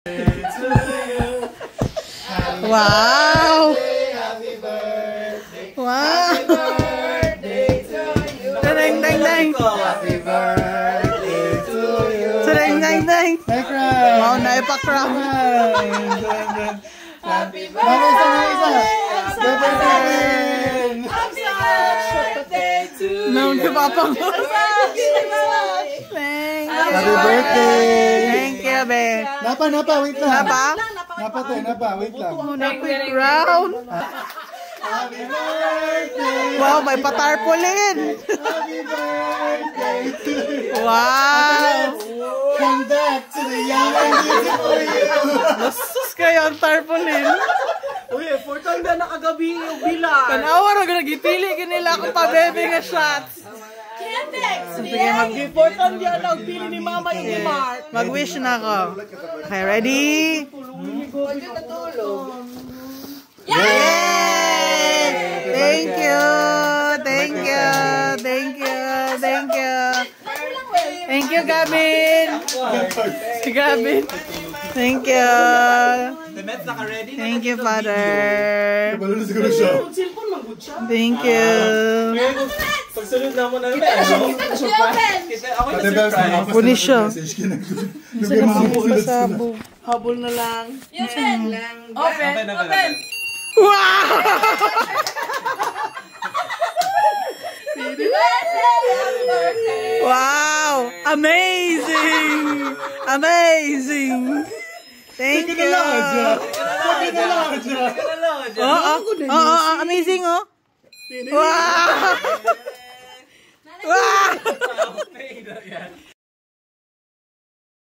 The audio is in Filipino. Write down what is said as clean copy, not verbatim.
Wow! Happy birthday! Wow! Happy birthday to you! Dang, dang, dang! Happy birthday to you! Dang, dang, dang! Wow, naipa-cram! Happy birthday! Happy birthday! Happy birthday to you! No, di ba pa mo? Happy birthday! Thank you, be. Napa, wait lang. Napa? Wait lang. Napa-crown. Happy birthday! Wow, may patarpaulin. Happy birthday to you! Wow! Come back to the young and beautiful you! Sus kayo ang tarpaulin. Uy, 4 na nakagabi yung bilang. Tanawa rin nagipili kanila kung pa-bebe nga shots. Sige, Important yan ang pili ni Mama yung Mark. mag-wish na ako. Okay, ready? Yay! Thank you! Thank you! Thank you! Thank you! Thank you, Gabin! Si Gabin! Thank you! Thank you, Father! Balon siguro siya. Thank you! Pagsunod na mo na yun. Ate Bels, Punis siya. message ka na. Habol na lang. Open! Wow! Wow! Amazing! Amazing! Thank you! Amazing, oh! Wow! Wow!